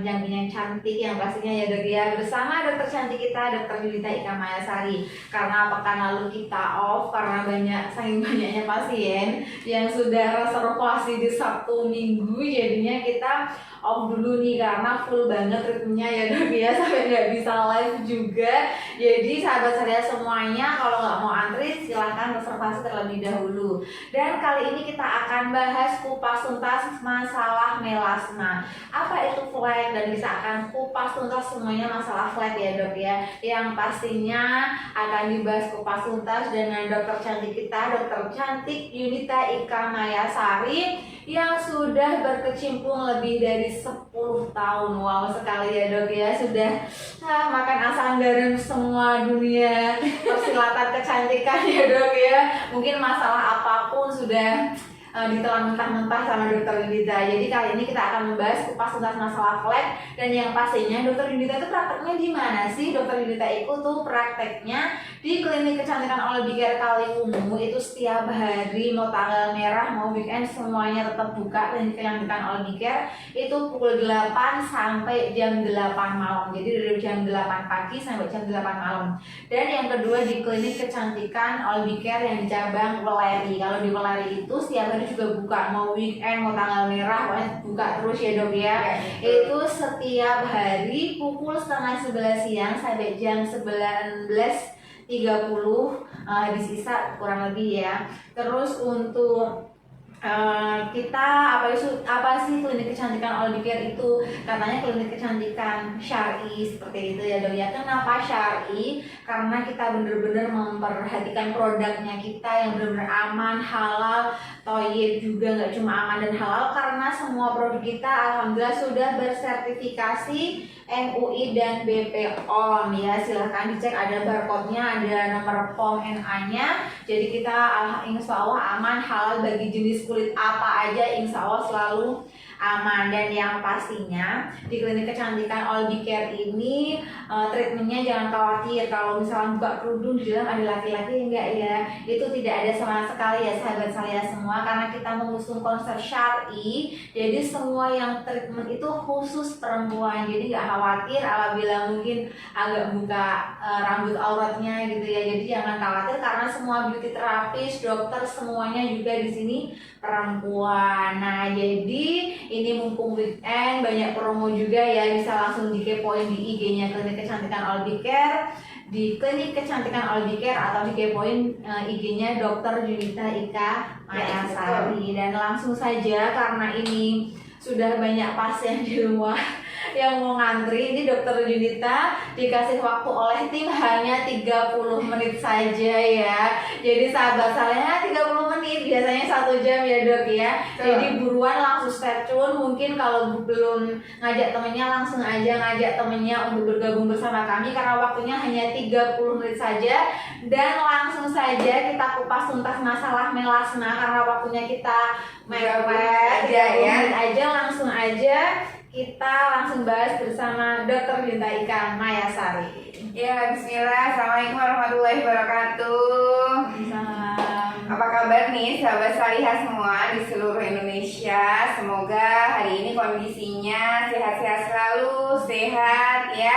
pendamping yang cantik yang pastinya ya dok ya, bersama dokter cantik kita Dokter Yunita Ika Mayasari. Karena pekan lalu kita off karena saking banyaknya pasien yang sudah reservasi di Sabtu Minggu, jadinya kita off dulu nih karena full banget ritmenya ya dok ya, sampai nggak bisa live juga. Jadi sahabat saya semuanya, kalau nggak mau antri silahkan reservasi terlebih dahulu. Dan kali ini kita akan bahas kupas tuntas masalah melasma. Apa itu flek, dan bisa akan kupas tuntas semuanya masalah flek ya dok ya. Yang pastinya akan dibahas kupas tuntas dengan dokter cantik kita, dokter cantik Yunita Ika Mayasari, yang sudah berkecimpung lebih dari 10 tahun. Wow sekali ya dok ya, sudah makan asam garam semua dunia persilatan kecantikan ya dok ya. Mungkin masalah apapun sudah ditelan mentah-mentah sama dokter Yunita. Jadi kali ini kita akan membahas kupas tuntas masalah flek, dan yang pastinya dokter Yunita itu prakteknya di mana sih? Dokter Yunita itu tuh prakteknya di klinik kecantikan Olbicare Kaliwungu, itu setiap hari mau tanggal merah mau weekend semuanya tetap buka. Klinik kecantikan Olbicare itu pukul 8 sampai jam 8 malam. Jadi dari jam 8 pagi sampai jam 8 malam. Dan yang kedua di klinik kecantikan Olbicare yang di cabang Weleri. Kalau di Weleri itu setiap hari juga buka, mau weekend mau tanggal merah pokoknya buka terus ya dok ya. Itu setiap hari pukul setengah 11 siang sampai jam 19.30 habis isa kurang lebih ya. Terus untuk kita apa sih klinik kecantikan Olbicare itu? Katanya klinik kecantikan syar'i seperti itu ya dok ya. Kenapa syar'i? Karena kita bener-bener memperhatikan produknya kita yang bener-bener aman, halal, toyib juga, nggak cuma aman dan halal, karena semua produk kita alhamdulillah sudah bersertifikasi MUI dan BPOM ya. Silahkan dicek, ada barcode-nya, ada nomor POM NA-nya. Jadi kita insya Allah aman, halal bagi jenis kulit apa aja, insya Allah selalu aman. Dan yang pastinya di klinik kecantikan Olbicare ini treatmentnya jangan khawatir kalau misalnya buka kerudung di dalam ada laki-laki, enggak ya, itu tidak ada sama sekali ya sahabat saya semua, karena kita mengusung konsep syar'i. Jadi semua yang treatment itu khusus perempuan, jadi nggak khawatir apabila mungkin agak buka rambut auratnya gitu ya. Jadi jangan khawatir karena semua beauty therapist, dokter semuanya juga di sini perempuan. Nah jadi ini mumpung weekend banyak promo juga ya, bisa langsung dikepoin di IG-nya klinik kecantikan Olbicare, di klinik kecantikan Olbicare, atau dikepoin IG-nya Dokter Yunita Ika Mayasari. Dan langsung saja karena ini sudah banyak pasien di rumah yang mau ngantri, ini Dokter Yunita dikasih waktu oleh tim hanya 30 menit saja ya. Jadi sahabat saya 30 menit, biasanya 1 jam ya dok ya. Jadi buruan langsung stay tune. Mungkin kalau belum ngajak temennya, langsung aja ngajak temennya untuk bergabung bersama kami, karena waktunya hanya 30 menit saja. Dan langsung saja kita kupas tuntas masalah melasma, karena waktunya kita mepet aja, langsung aja kita langsung bahas bersama Dokter Yunita Ika Mayasari. Ya, bismillah. Assalamualaikum warahmatullahi wabarakatuh. Apa kabar nih sahabat salihah semua di seluruh Indonesia? Semoga hari ini kondisinya sehat-sehat selalu, sehat ya,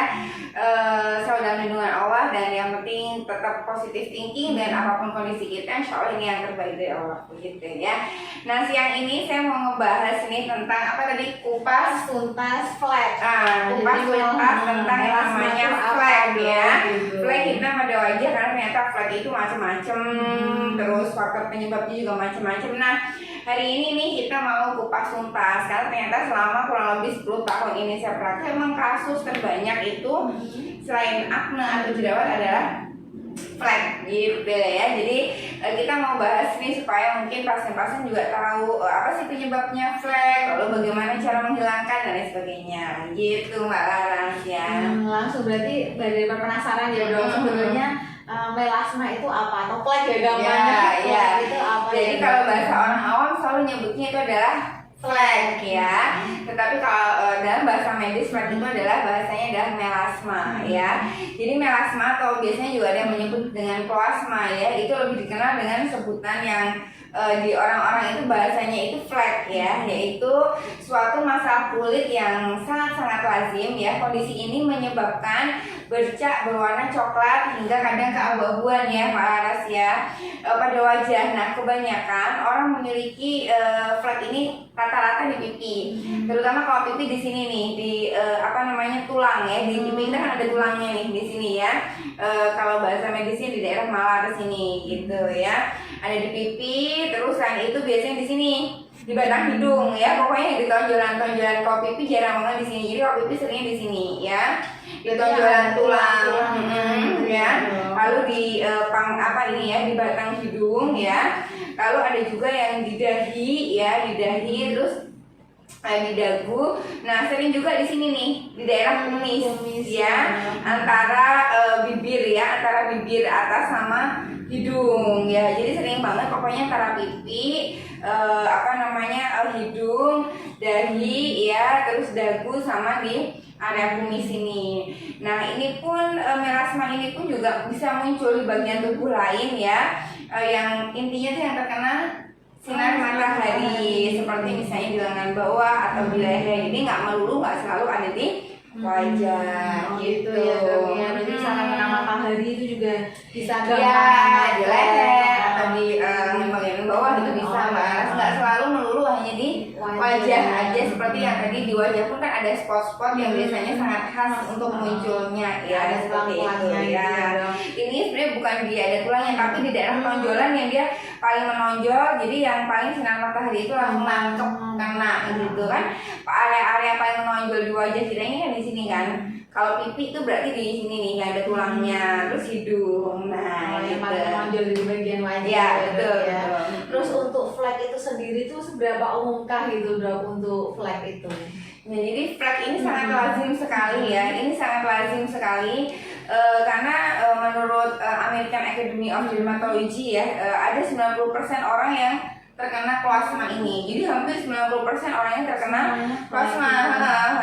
selalu dalam lindungan Allah, dan yang penting tetap positive thinking, dan apapun kondisi kita insya Allah ini yang terbaik dari Allah begitu ya. Nah siang ini saya mau ngebahas nih tentang apa tadi? Kupas tuntas flek. Kupas tuntas tentang yang namanya flek ya. Flek kita pada wajah karena ternyata flek itu macam-macam, terus faktor penyebabnya juga macam-macam. Nah hari ini nih kita mau kupas tuntas karena ternyata selama kurang lebih 10 tahun ini saya praktek, memang kasus terbanyak itu selain akne atau jerawat adalah flek gitu ya. Jadi kita mau bahas nih supaya mungkin pasien-pasien juga tahu apa sih penyebabnya flek, lalu bagaimana cara menghilangkan dan lain sebagainya gitu Mbak Laras ya. Langsung berarti dari penasaran ya dok, sebenarnya melasma itu apa, atau flek ya gampangnya? Ya. Itu apa? Jadi kalau bahasa orang awam selalu nyebutnya itu adalah flek ya. Tetapi kalau dalam bahasa medis flek itu adalah bahasanya adalah melasma ya. Jadi melasma atau biasanya juga ada yang menyebut dengan plasma ya, itu lebih dikenal dengan sebutan yang di orang-orang itu bahasanya itu flek ya, yaitu suatu masalah kulit yang sangat-sangat lazim ya. Kondisi ini menyebabkan bercak berwarna coklat hingga kadang keabu-abuan ya Pak Laras ya pada wajah. Nah kebanyakan orang memiliki flek ini rata-rata di pipi, terutama kalau pipi di sini nih di tulang ya, di pipi kita kan ada tulangnya nih di sini ya. Kalau bahasa medisnya di daerah malar sini gitu ya, ada di pipi. Terus selain itu biasanya di sini di batang hidung ya, pokoknya di tonjolan-tonjolan. Kalau pipi jarang banget di sini, jadi kalau pipi seringnya di sini ya, di tonjolan tulang ya. Lalu di di batang hidung ya. Lalu ada juga yang di dahi ya, di dahi, terus di dagu. Nah sering juga di sini nih di daerah kumis ya, antara bibir ya, antara bibir atas sama hidung ya. Jadi sering banget pokoknya antara pipi, hidung, dahi ya, terus dagu sama di area kumis ini. Nah ini pun melasma ini pun juga bisa muncul di bagian tubuh lain ya, yang intinya tuh yang terkena sinar matahari, seperti misalnya di lengan bawah atau di leher. Jadi nggak melulu, nggak selalu ada di wajah gitu ya Dok ya. Berarti misalkan kena matahari itu juga bisa ya, di leher atau di bagian bawah itu bisa Mas. Nggak selalu melulu hanya di wajah aja, seperti yang tadi di wajah pun kan ada spot-spot yang biasanya sangat khas untuk munculnya ya, ada seperti itu ya. Ini sebenarnya bukan di ada tulangnya, tapi di daerah tonjolan yang dia paling menonjol, jadi yang paling sinar matahari itu langsung nangkep kena gitu kan. Area-area paling menonjol di wajah kita ini kan di sini kan. Kalau pipi itu berarti di sini nih yang ada tulangnya, terus hidung. Nah, yang gitu. paling menonjol di bagian wajah Ya, betul, ya. betul. Terus untuk flek itu sendiri tuh seberapa umumkah gitu Dok untuk flek itu? Nah, jadi flek ini sangat lazim sekali ya. Ini sangat lazim sekali karena menurut American Academy of Dermatology ya, ada 90% orang yang terkena plasma ini. Jadi hampir 90% orang yang terkena plasma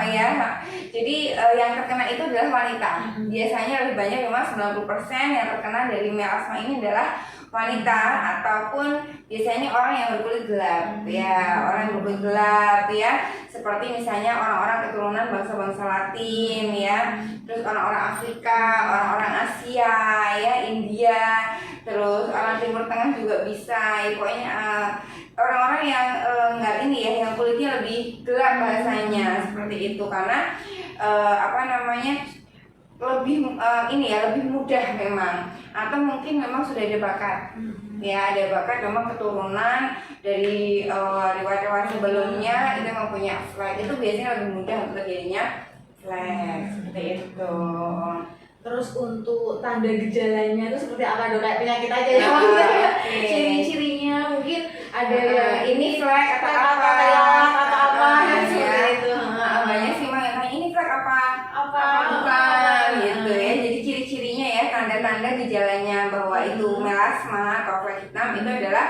ya. Jadi yang terkena itu adalah wanita. Biasanya lebih banyak, memang 90% yang terkena dari melasma ini adalah wanita, ataupun biasanya orang yang berkulit gelap ya, orang yang berkulit gelap ya, seperti misalnya orang-orang keturunan bangsa-bangsa Latin ya, terus orang-orang Afrika, orang-orang Asia ya, India, terus orang Timur Tengah juga bisa ya, pokoknya orang-orang yang yang kulitnya lebih gelap bahasanya seperti itu, karena lebih lebih mudah memang, atau mungkin memang sudah ada bakat ya, ada bakat memang keturunan dari riwayat-riwayat sebelumnya itu memang punya flek, itu biasanya lebih mudah untuk terjadinya flek seperti itu. Terus untuk tanda gejalanya itu seperti apa Dok? Kayak penyakit aja ya, ciri-cirinya mungkin ada yang ini flek atau apa seperti itu. Banyak sih yang tanya ini flek apa bukan gitu ya. Jadi ciri-cirinya ya, tanda-tanda gejalanya bahwa itu melasma atau flek hitam itu adalah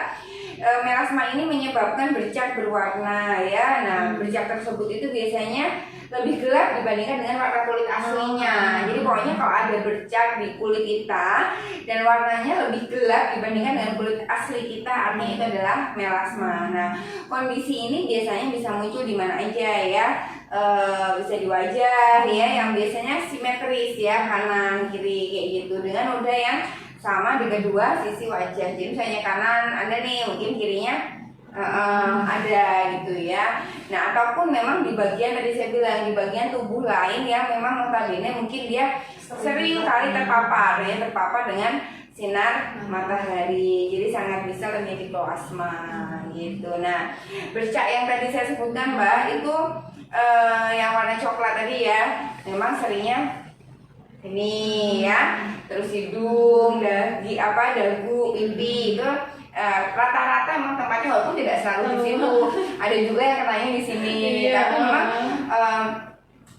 melasma ini menyebabkan bercak berwarna ya. Nah bercak tersebut itu biasanya lebih gelap dibandingkan dengan warna kulit aslinya. Jadi pokoknya kalau ada bercak di kulit kita dan warnanya lebih gelap dibandingkan dengan kulit asli kita, artinya itu adalah melasma. Nah kondisi ini biasanya bisa muncul di mana aja ya, bisa di wajah ya, yang biasanya simetris ya, kanan kiri kayak gitu, dengan noda yang sama di kedua sisi wajah. Jadi misalnya kanan ada nih, mungkin kirinya ada gitu ya. Nah ataupun memang di bagian tadi saya bilang, di bagian tubuh lain yang memang notabene mungkin dia sering kali terpapar dengan sinar matahari, jadi sangat bisa terjadi plasma gitu. Nah bercak yang tadi saya sebutkan Mbak itu yang warna coklat tadi ya, memang seringnya ini ya, terus hidung, dagu, pipi itu rata-rata memang tempatnya, walaupun tidak selalu di situ, ada juga yang kenanya di sini, tapi memang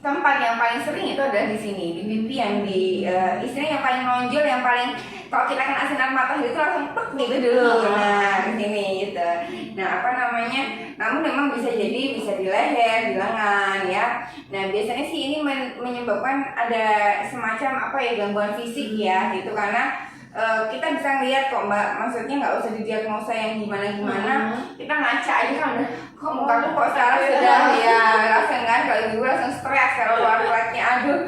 tempat yang paling sering itu adalah di sini, di pipi, yang di istilahnya yang paling menonjol, yang paling kalau kita kena sinar matahari itu langsung plek gitu dulu. Nah di sini gitu. Nah apa namanya, namun memang bisa jadi bisa di leher, di lengan ya. Nah biasanya sih ini menyebabkan ada semacam apa ya, gangguan fisik ya gitu, karena kita bisa ngeliat kok Mbak, maksudnya nggak usah didiagnosa yang gimana-gimana, kita ngaca aja kan udah kok muka tuh kok sekarang sudah ya langsung kan, kalau ibu langsung stres kalau keluar fleknya, aduh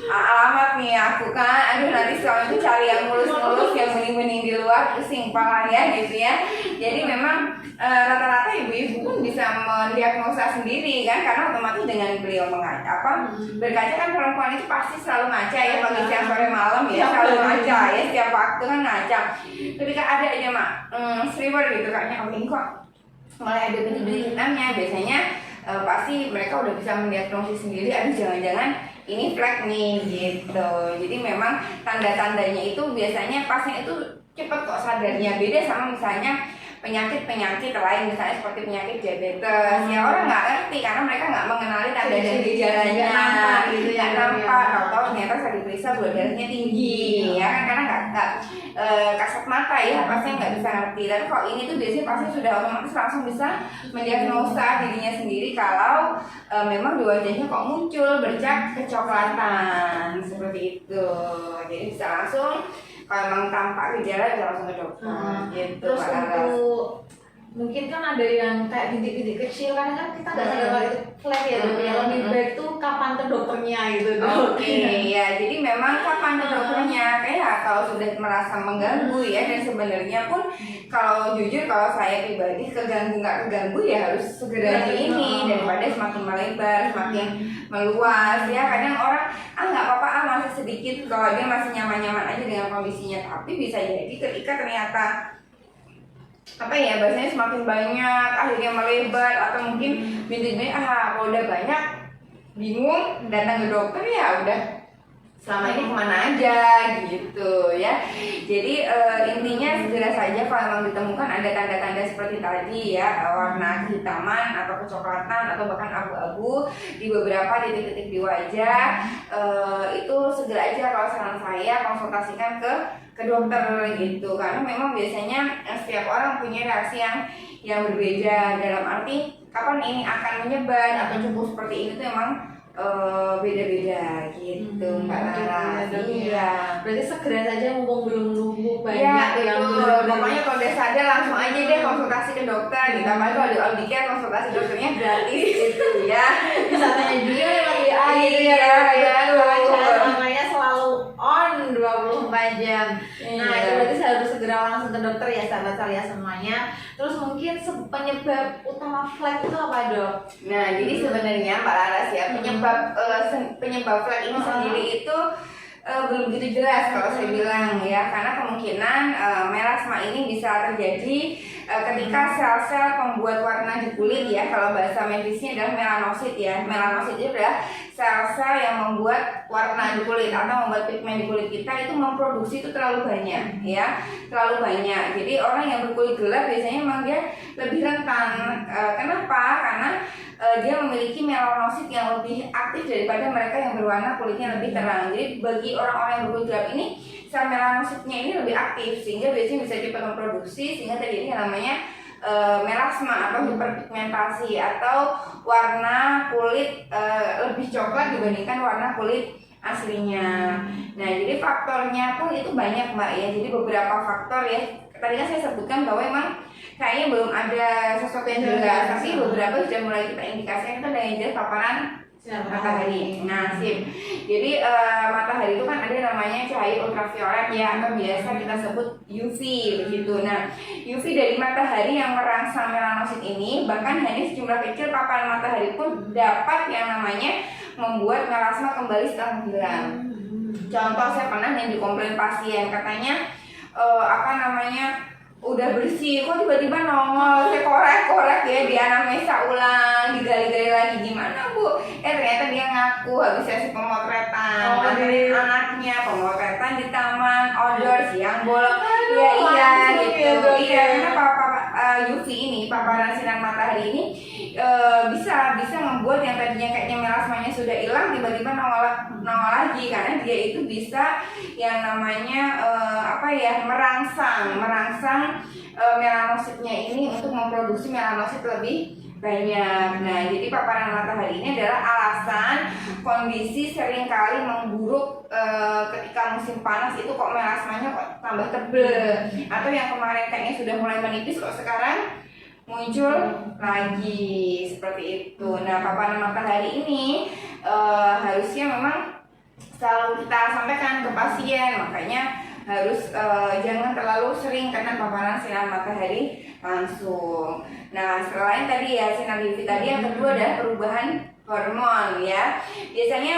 alamat nih aku kan, aduh nanti suami itu cari yang mulus-mulus, yang bening-bening di luar, pusing kepala ya gitu ya. Jadi memang rata-rata ibu-ibu pun bisa mendiagnosa sendiri kan, karena otomatis dengan beliau berkaca kan, perempuan itu pasti selalu ngaca ya, pagi siang sore malam ya, selalu ngaca ya, setiap waktu kan ngaca. Ketika ada aja mak sliver gitu kayaknya, oh ini kok mulai ada bintik-bintik hitamnya, biasanya pasti mereka udah bisa mendiagnosis sendiri, aduh jangan-jangan ini flek nih gitu. Jadi memang tanda-tandanya itu biasanya pasien itu cepet kok sadarnya, beda sama misalnya penyakit-penyakit lain, misalnya seperti penyakit diabetes ya, orang nggak ngerti karena mereka nggak mengenali tanda dan gejalanya gitu ya, nampak tahu-tahu ternyata saat diperiksa gula darahnya tinggi ya kan, karena nggak kasat mata ya, pasti nggak bisa ngerti. Dan kalau ini tuh biasanya pasti sudah otomatis langsung bisa mendiagnosa dirinya sendiri kalau memang di wajahnya kok muncul bercak kecoklatan seperti itu. Jadi bisa langsung kalau memang tampak gejala bisa langsung ke dokter gitu. Terus untuk mungkin kan ada yang kayak bintik-bintik kecil kan kita nggak sadar kalau itu flek ya, yang lebih baik tuh kapan ke dokternya gitu. Oke, ya jadi memang kapan ke dokternya, kayak kalau sudah merasa mengganggu ya, dan sebenarnya pun kalau jujur kalau saya pribadi keganggu nggak keganggu ya harus segera di ini, daripada semakin melebar semakin meluas ya. Kadang orang nggak apa-apa masih sedikit, kalau dia masih nyaman-nyaman aja dengan kondisinya, tapi bisa jadi ketika ternyata apa ya, bahasanya semakin banyak akhirnya melebar, atau mungkin bintik-bintik kalau udah banyak bingung datang ke dokter ya udah selama ini kemana aja gitu ya. Jadi intinya segera saja kalau memang ditemukan ada tanda-tanda seperti tadi ya, warna kehitaman atau kecoklatan atau bahkan abu-abu di beberapa titik-titik di wajah, itu segera aja kalau saran saya konsultasikan ke dokter gitu, karena memang biasanya setiap orang punya reaksi yang berbeda, dalam arti kapan ini akan menyebar atau cukup seperti ini tuh emang beda-beda gitu Mbak Lara. Iya. Berarti segera saja mumpung belum lumpuh banyak ya, yang pokoknya kalau udah sadar langsung aja deh konsultasi ke dokter gitu. Apalagi kalau di Audicare konsultasi dokternya gratis gitu ya. Bisa tanya juga lagi ya, namanya selalu on 24 jam. Nah itu berarti saya harus segera langsung ke dokter ya sahabat saya semuanya. Terus mungkin penyebab utama flek itu apa dok? Nah jadi sebenarnya Mbak Laras ya, penyebab flek ini sendiri itu belum begitu jelas kalau saya bilang ya, karena kemungkinan melasma ini bisa terjadi ketika sel-sel pembuat warna di kulit ya, kalau bahasa medisnya adalah melanosit ya. Melanosit itu adalah sel-sel yang membuat warna di kulit atau membuat pigmen di kulit kita itu memproduksi itu terlalu banyak ya, terlalu banyak. Jadi orang yang berkulit gelap biasanya memang dia lebih rentan. Kenapa? Karena dia memiliki melanosit yang lebih aktif daripada mereka yang berwarna kulitnya lebih terang. Jadi bagi orang-orang yang berkulit gelap ini, sel melanositnya ini lebih aktif sehingga biasanya bisa cepat memproduksi, sehingga terjadi yang namanya melasma atau hiperpigmentasi atau warna kulit lebih coklat dibandingkan warna kulit aslinya. Nah jadi faktornya pun itu banyak Mbak ya. Jadi beberapa faktor ya, tadi kan saya sebutkan bahwa emang kayaknya belum ada sesuatu yang jelas, tapi beberapa sudah mulai kita indikasikan itu dengan jelas paparan matahari. Nah, sip. Jadi matahari itu kan ada namanya cahaya ultraviolet ya, atau biasa kita sebut UV begitu. Nah, UV dari matahari yang merangsang melanosit ini, bahkan hanya sejumlah kecil paparan matahari pun dapat yang namanya membuat melasma kembali setelah menghilang. Contoh saya pernah yang dikomplain pasien, katanya udah bersih kok tiba-tiba nongol, saya korek-korek ya, di anamnesa ulang, digali-gali lagi, gimana Bu? Ternyata dia ngaku habis sesi pemotretan, anaknya pemotretan di taman outdoor siang bolong. Iya gitu. Iya, karena UV ini, paparan sinar matahari ini bisa membuat yang tadinya kayaknya melasmanya sudah hilang tiba-tiba nongol lagi, karena dia itu bisa yang namanya merangsang melanositnya ini untuk memproduksi melanosit lebih banyak. Nah, jadi paparan matahari ini adalah alasan kondisi seringkali memburuk ketika musim panas itu kok melasmanya kok tambah tebel, atau yang kemarin kayaknya sudah mulai menipis kok sekarang muncul lagi seperti itu. Nah, paparan matahari ini harusnya memang selalu kita sampaikan ke pasien, makanya harus jangan terlalu sering kena paparan sinar matahari langsung. Nah, selain tadi ya sinar UV tadi, yang kedua adalah perubahan hormon ya. Biasanya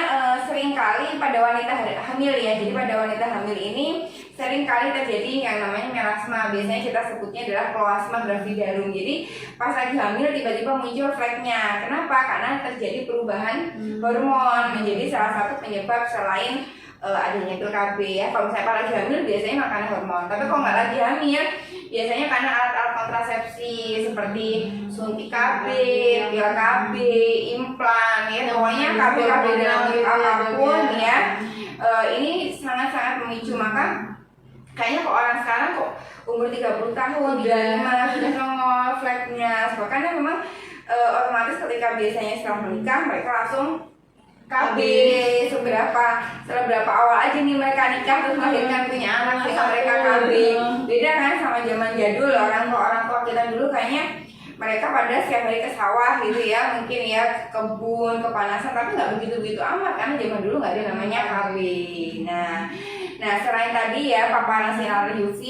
sering kali pada wanita hamil ya. Jadi pada wanita hamil ini sering kali terjadi yang namanya melasma. Biasanya kita sebutnya adalah kloasma gravidarum. Jadi pas lagi hamil tiba-tiba muncul fleknya. Kenapa? Karena terjadi perubahan hormon menjadi salah satu penyebab selain adanya pil KB ya. Kalau misalnya lagi hamil biasanya makan hormon. Tapi kalau nggak lagi hamil biasanya karena alat-alat kontrasepsi seperti suntik KB, pil KB, implan ya. Pokoknya KB dalam bentuk apapun ya. Ini sangat-sangat memicu. Maka kayaknya kok orang sekarang kok umur 30 tahun sudah nongol fleknya. Karena memang otomatis ketika biasanya setelah menikah mereka langsung KB seberapa awal aja nih mereka nikah terus melahirkan punya anak sehingga mereka KB. Beda kan sama zaman jadul, orang tua kita dulu kayaknya mereka pada setiap hari ke sawah gitu ya, mungkin ya kebun, kepanasan, tapi nggak begitu amat karena zaman dulu nggak ada namanya KB. Nah selain tadi ya paparan sinar UV,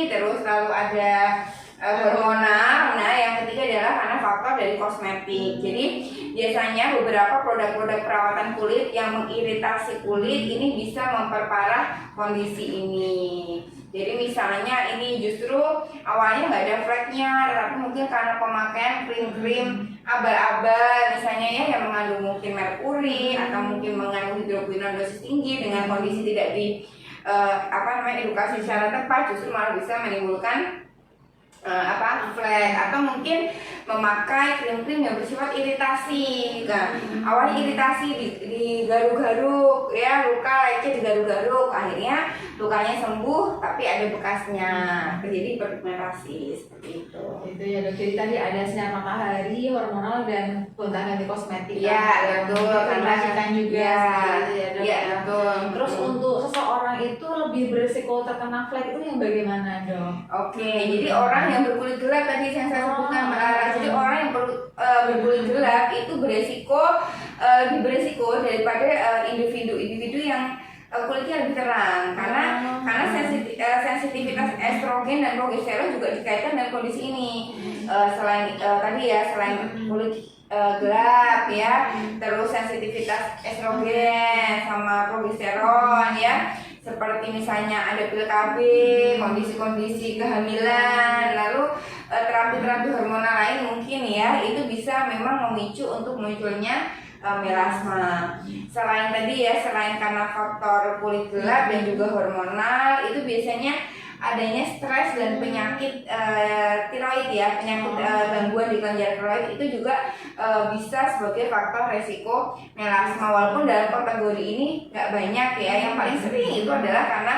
terus lalu ada hormonal. Nah yang ketiga adalah karena faktor dari kosmetik. Jadi biasanya beberapa produk-produk perawatan kulit yang mengiritasi kulit ini bisa memperparah kondisi ini. Jadi misalnya ini justru awalnya nggak ada fleknya, tetapi mungkin karena pemakaian krim-krim abal-abal misalnya ya yang mengandung mungkin merkuri atau mungkin mengandung hidroquinone dosis tinggi dengan kondisi tidak di edukasi secara tepat, justru malah bisa menimbulkan flek, atau mungkin memakai krim-krim yang bersifat iritasi. Nah, awalnya iritasi di garuk-garuk ya, luka lecet di garuk-garuk, akhirnya lukanya sembuh tapi ada bekasnya, terjadi pigmentasi seperti itu. Itu ya dok. Jadi tadi ada sinar matahari, hormonal, dan gonta-ganti kosmetik. Ya betul. Racikan juga. Ya dok. Ya betul. Terus untuk seseorang itu lebih berisiko terkena flek itu yang bagaimana dok? Oke, jadi orang yang berkulit gelap tadi yang saya sebutkan Mbak Lara. Jadi orang yang berkulit gelap itu lebih beresiko daripada individu yang kulitnya lebih terang, karena sensitivitas estrogen dan progesteron juga dikaitkan dengan kondisi ini. Selain kulit gelap ya, terus sensitivitas estrogen sama progesteron ya, seperti misalnya ada pil KB, kondisi-kondisi kehamilan, lalu terapi-terapi hormonal lain mungkin ya, itu bisa memang memicu untuk munculnya melasma. Selain karena faktor kulit gelap dan juga hormonal, itu biasanya adanya stres dan penyakit tiroid ya, penyakit gangguan di kelenjar tiroid itu juga bisa sebagai faktor resiko melasma. Walaupun dalam kategori ini nggak banyak ya, yang paling sering itu adalah karena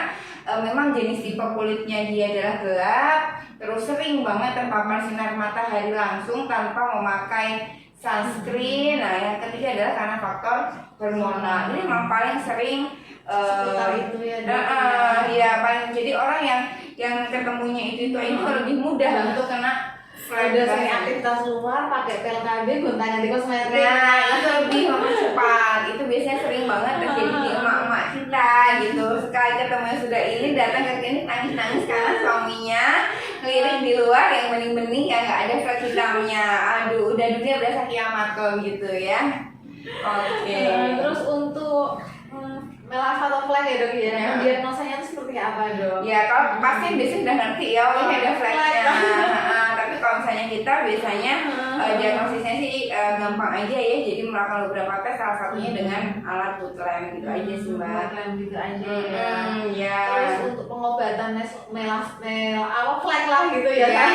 memang jenis tipe kulitnya dia adalah gelap, terus sering banget terpapar sinar matahari langsung tanpa memakai sunscreen. Nah yang ketiga adalah karena faktor hormonal. Ini memang paling sering itu ya paling jadi orang yang ketemunya itu lebih mudah untuk kena flek. Udah sering aktivitas luar pakai pil KB, gonta-ganti kosmetik. Nah itu lebih mempercepat. Itu biasanya sering banget terjadi di emak-emak kita gitu. Sekali ketemu sudah ini datang ke klinik nangis-nangis karena suaminya ngelirik di luar yang bening-bening yang nggak ada flek hitamnya. Aduh, udah dunia berasa kiamat kalau gitu ya. Oke. Terus untuk melasma atau flek ya dok ya, diagnosanya itu seperti apa dok? Ya kalau pasien biasanya udah ngerti ya, ini ada fleknya. Tapi kalau misalnya kita biasanya diagnosisnya sih gampang aja ya, jadi melakukan beberapa tes, salah satunya dengan alat boot lamp gitu aja sih Mbak. Lamp gitu aja ya. Terus untuk pengobatan flek lah gitu ya, ya.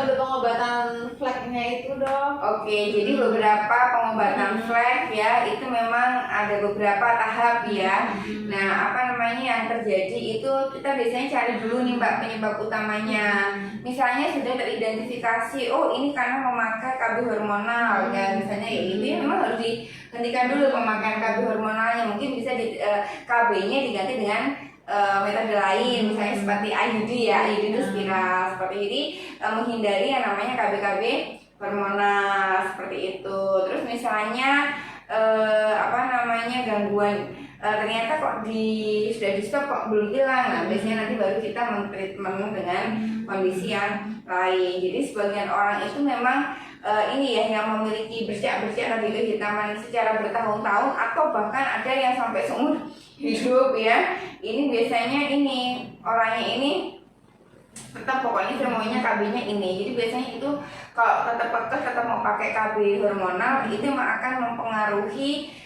Untuk pengobatan fleknya itu dong. Oke, jadi beberapa pengobatan flek ya itu memang ada beberapa tahap ya. Nah, apa namanya yang terjadi itu kita biasanya cari dulu nih Mbak penyebab utamanya. Misalnya sudah teridentifikasi, oh ini karena memakai KB hormonal ya, misalnya ya itu ya memang harus dihentikan dulu pemakaian KB hormonalnya. Mungkin bisa KB-nya diganti dengan metode lain, misalnya seperti IUD ya, IUD itu spiral seperti ini, menghindari yang namanya KB-KB hormonal seperti itu. Terus misalnya gangguan ternyata kok sudah di stop kok belum hilang, nah biasanya nanti baru kita mentreatment dengan kondisi yang lain. Jadi sebagian orang itu memang ini ya yang memiliki bercak-bercak tadi kehitaman secara bertahun-tahun atau bahkan ada yang sampai seumur hidup ya. Ini biasanya orangnya ini tetap pokoknya saya maunya KB-nya ini. Jadi biasanya itu kalau tetap mau pakai KB hormonal itu akan mempengaruhi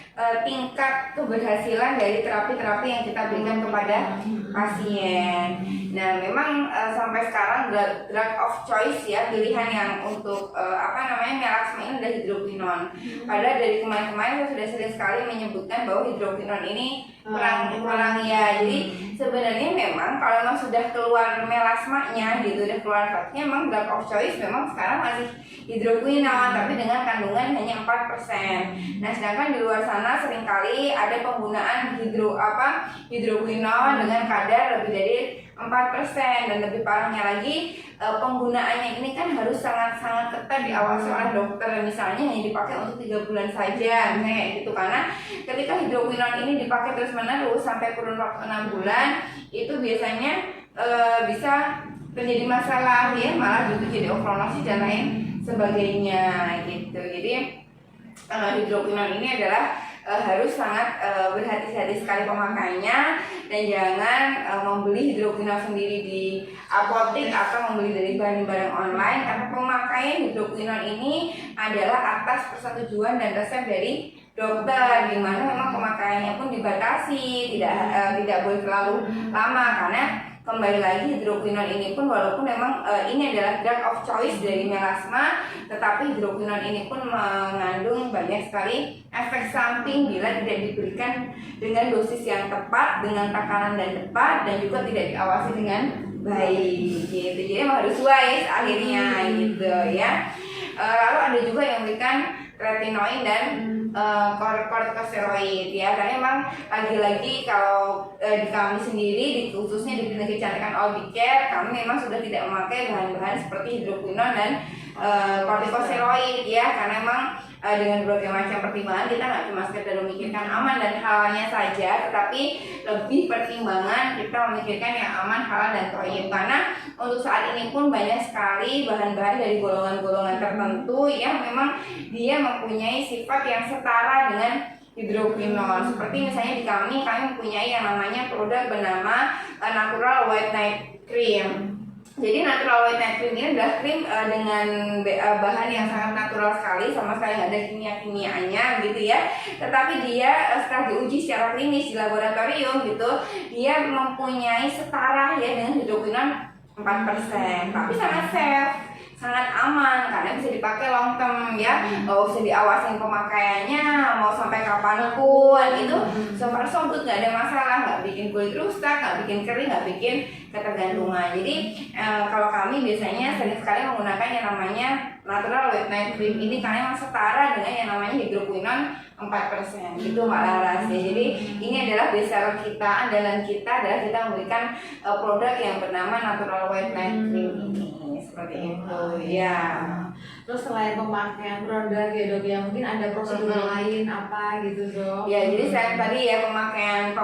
tingkat keberhasilan dari terapi-terapi yang kita berikan kepada pasien. Nah, memang sampai sekarang drug of choice ya, pilihan yang untuk melasma ini adalah hidroquinon. Padahal dari kemarin-kemarin saya sudah sering sekali menyebutkan bahwa hidroquinon ini kurang ya. Jadi sebenarnya memang kalau memang sudah keluar melasmanya gitu, udah keluar fatnya, memang drug of choice memang sekarang masih hidroquinon tapi dengan kandungan hanya 4%. Nah, sedangkan di luar sana seringkali ada penggunaan hidroquinon dengan kadar lebih dari 4%, dan lebih parahnya lagi penggunaannya ini kan harus sangat-sangat ketat diawasi oleh dokter. Misalnya hanya dipakai untuk 3 bulan saja misalnya gitu, karena ketika hidroquinon ini dipakai terus-menerus sampai kurun waktu 6 bulan itu biasanya bisa terjadi masalah ya, malah jadi overdosis dan lain sebagainya gitu. Jadi hidroquinon ini adalah harus sangat berhati-hati sekali pemakaiannya, dan jangan membeli hidroquinon sendiri di apotek atau membeli dari barang-barang online, karena pemakaian hidroquinon ini adalah atas persetujuan dan resep dari dokter, di mana memang pemakaiannya pun dibatasi, tidak boleh terlalu lama, karena kembali lagi hidroquinon ini pun walaupun memang ini adalah drug of choice dari melasma, tetapi hidroquinon ini pun mengandung banyak sekali efek samping bila tidak diberikan dengan dosis yang tepat, dengan takaran dan tepat, dan juga tidak diawasi dengan baik gitu. Jadi memang harus wise akhirnya gitu ya. Lalu ada juga yang memberikan retinoid dan kortikosteroid ya, karena memang lagi-lagi kalau di kami sendiri khususnya di Klinik Kecantikan Albicare, kami memang sudah tidak memakai bahan-bahan seperti hidroquinon dan kortikosteroid ya, karena memang dengan berbagai macam pertimbangan kita nggak cuma sekedar memikirkan aman dan halalnya saja, tetapi lebih pertimbangan kita memikirkan yang aman, halal dan thayyib, karena untuk saat ini pun banyak sekali bahan-bahan dari golongan-golongan tertentu yang memang dia mempunyai sifat yang setara dengan hidroquinon. Seperti misalnya di kami mempunyai yang namanya produk bernama Natural White Night Cream. Jadi Natural White Night Cream ini adalah krim dengan bahan yang sangat natural sekali, sama sekali nggak ada kimia-kimianya gitu ya. Tetapi dia setelah diuji secara klinis di laboratorium gitu, dia mempunyai setara ya dengan hidroquinon 4%, tapi sangat safe, sangat aman karena bisa dipakai long term ya, nggak usah diawasin pemakaiannya mau sampai kapanpun, itu so far so good, nggak ada masalah, nggak bikin kulit rusak, nggak bikin kering, nggak bikin ketergantungan. Jadi kalau kami biasanya sering sekali menggunakan yang namanya Natural White Night Cream ini karena memang setara dengan yang namanya hidroquinon 4% gitu Mbak Laras ya. Jadi ini adalah bestseller kita, andalan kita adalah kita memberikan produk yang bernama Natural White Night Cream ini seperti itu ya. Terus selain pemakaian produk ya dok ya, mungkin ada prosedur lain apa gitu dok? Ya, jadi saya tadi ya pemakaian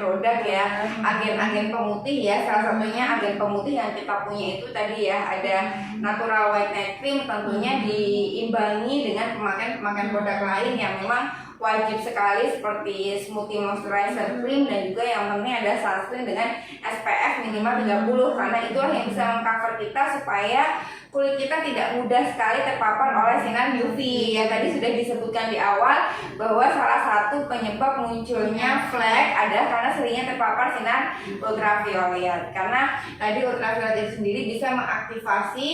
produk ya, agen-agen pemutih ya, salah satunya agen pemutih yang kita punya itu tadi ya ada Natural White Night Cream, tentunya diimbangi dengan pemakaian produk lain yang memang wajib sekali seperti smoothie moisturizer cream, dan juga yang penting ada sunscreen dengan SPF minimal 30, karena itulah yang bisa mengcover kita supaya kulit kita tidak mudah sekali terpapar oleh sinar UV. Yang tadi sudah disebutkan di awal bahwa salah satu penyebab munculnya flek adalah karena seringnya terpapar sinar ultraviolet. Karena tadi ultraviolet itu sendiri bisa mengaktifasi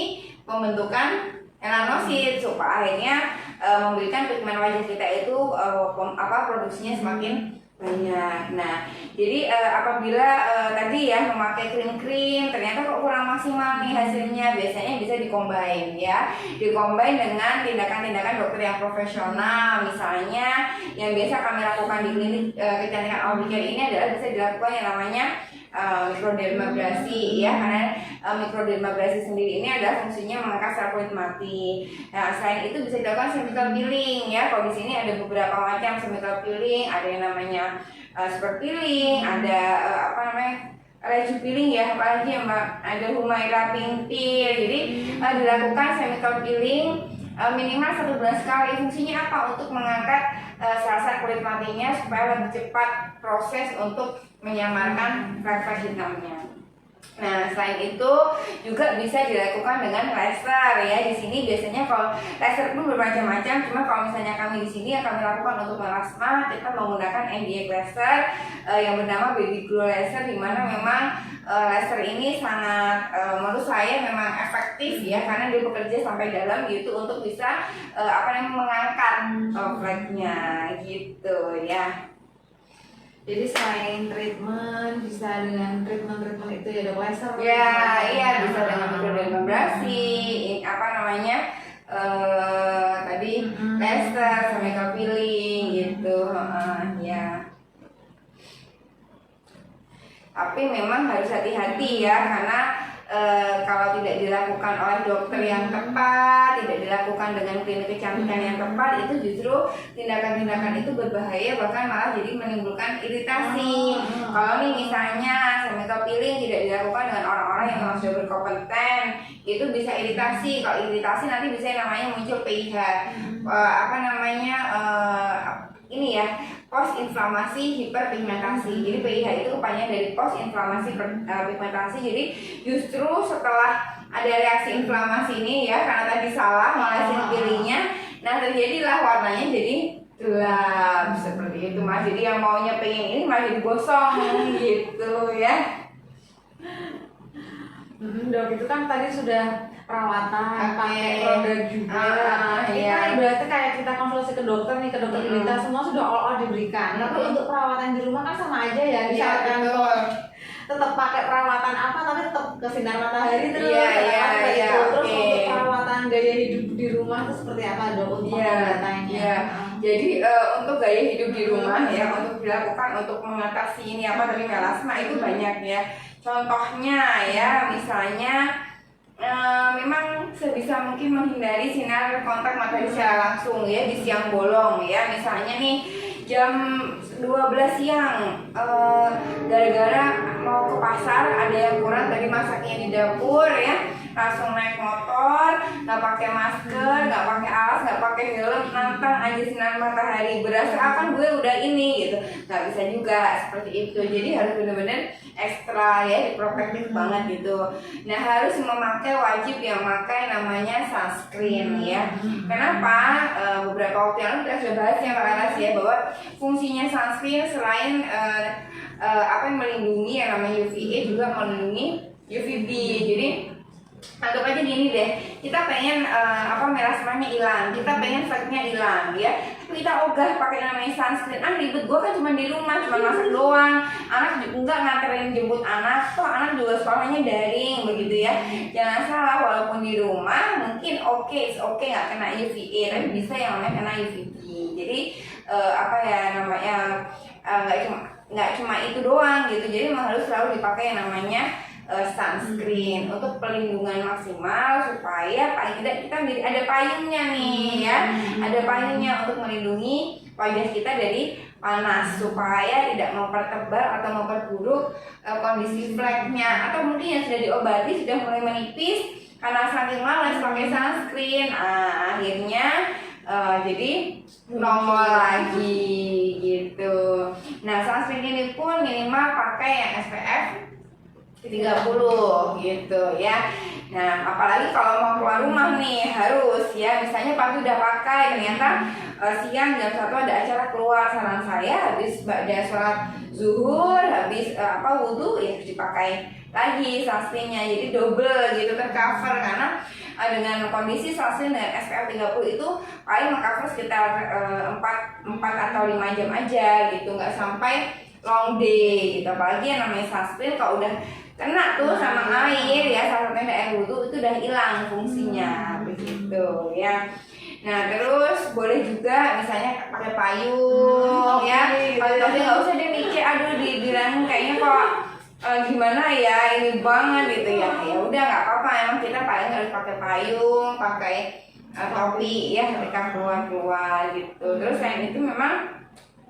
pembentukan melanosit supaya akhirnya memberikan pigmen wajah kita itu produksinya semakin banyak. Nah, jadi apabila tadi ya memakai krim-krim ternyata kok kurang maksimal nih hasilnya, biasanya bisa dikombin ya. Dikombin dengan tindakan-tindakan dokter yang profesional. Misalnya yang biasa kami lakukan di klinik kecantikan Albicare ini adalah bisa dilakukan yang namanya mikrodermabrasi ya, karena mikrodermabrasi sendiri ini adalah fungsinya mengangkat sel kulit mati. Nah, selain itu bisa dilakukan chemical peeling ya. Kalau di sini ada beberapa macam chemical peeling, ada yang namanya super peeling, ada reju peeling ya, apalagi ya Mbak, ada Humaira pink peel. Jadi dilakukan chemical peeling minimal 1 bulan sekali. Fungsinya apa? Untuk mengangkat sel-sel kulit matinya supaya lebih cepat proses untuk menyamarkan flek-flek hitamnya. Nah, selain itu juga bisa dilakukan dengan laser ya. Di sini biasanya kalau laser pun bermacam-macam, cuma kalau misalnya kami di sini yang kami lakukan untuk melasma, kita menggunakan NDX laser yang bernama baby glow laser, di mana memang laser ini sangat menurut saya memang efektif ya, karena dia bekerja sampai dalam gitu untuk bisa mengangkat fleknya gitu ya. Jadi selain treatment bisa dengan treatment itu ya dok, laser ya, iya bisa dengan mikrodermabrasi, tadi laser, chemical peeling gitu ya. Tapi memang harus hati-hati ya, karena kalau tidak dilakukan oleh dokter yang tepat, tidak dilakukan dengan klinik kecantikan yang tepat, itu justru tindakan-tindakan itu berbahaya, bahkan malah jadi menimbulkan iritasi. Kalau nih misalnya chemical peeling tidak dilakukan dengan orang-orang yang memang sudah berkompeten, itu bisa iritasi. Kalau iritasi nanti bisa yang namanya muncul PIH, ini ya, post inflamasi hiperpigmentasi. Jadi PIH itu kepanjangan dari post inflamasi pigmentasi. Jadi justru setelah ada reaksi inflamasi ini ya, karena tadi salah melesin pilihnya, nah terjadilah warnanya jadi gelap seperti itu Mas. Jadi yang maunya pengen ini malah jadi gosong gitu ya. Dok, itu kan tadi sudah perawatan, pakai produk juga. Iya. Berarti kayak kita konsultasi ke dokter nih, ke dokter kita semua sudah all diberikan. Tapi untuk perawatan di rumah kan sama aja ya. Misalkan tetap pakai perawatan apa, tapi tetap ke sinar matahari terus. Terus untuk perawatan gaya hidup di rumah itu seperti apa dok untuk pengobatannya? Jadi untuk gaya hidup di rumah ya, untuk dilakukan untuk mengatasi ini tadi melasma itu banyak ya. Contohnya ya, misalnya memang sebisa mungkin menghindari sinar kontak matahari secara langsung ya di siang bolong ya. Misalnya nih jam 12 siang gara-gara mau ke pasar, ada yang kurang tadi masaknya di dapur ya, langsung naik motor, nggak pakai masker, nggak pakai alas, nggak pakai helm, nantang aja sinar matahari, berasa akan gue udah ini gitu. Nggak bisa juga seperti itu. Jadi harus benar-benar ekstra ya, protektif banget gitu. Nah, harus wajib yang memakai namanya sunscreen ya. Kenapa? Beberapa waktu yang lalu kita sudah bahas ya Pak Anas ya, bahwa fungsinya sunscreen selain melindungi yang namanya UVA, juga melindungi UVB. Jadi anggap aja gini deh, kita pengen melasmanya hilang, kita pengen fleknya hilang ya, tapi kita ogah pakai namanya sunscreen. Ribet, gue kan cuma di rumah, cuma masak doang, anak juga nggak nganterin jemput anak, toh anak juga sekolahnya daring begitu ya. Jangan salah, walaupun di rumah mungkin oke nggak kena UVA, tapi bisa yang namanya kena UVB. Jadi nggak cuma itu doang gitu. Jadi memang harus selalu dipakai yang namanya sunscreen untuk pelindungan maksimal, supaya paling tidak kita ada payungnya nih ya, ada payungnya untuk melindungi wajah kita dari panas, supaya tidak mempertebal atau memperburuk kondisi fleknya, atau mungkin yang sudah diobati sudah mulai menipis karena saking malas pakai sunscreen. Akhirnya jadi nongol lagi gitu. Nah, sunscreen ini pun minimal pakai yang SPF 30 gitu ya. Nah, apalagi kalau mau keluar rumah nih harus ya, misalnya pagi udah pakai, ternyata siang jam 1 ada acara keluar, saran saya habis ba'da sholat zuhur, habis wudhu ya harus dipakai lagi sunscreennya, jadi double gitu tercover. Karena dengan kondisi sunscreen dengan SPF 30 itu paling mengcover sekitar 4 atau 5 jam aja gitu, nggak sampai long day gitu. Apalagi yang namanya sunscreen kalau udah kena tuh sama air ya, salah satunya air wudhu, itu udah hilang fungsinya begitu ya. Nah, terus boleh juga misalnya pakai payung ya. Kalau nggak usah deh mikir aduh dibilang kayaknya kok gimana ya ini banget gitu ya. Ya udah nggak apa-apa, emang kita paling harus pakai payung, pakai topi ya ketika keluar gitu. Terus selain itu memang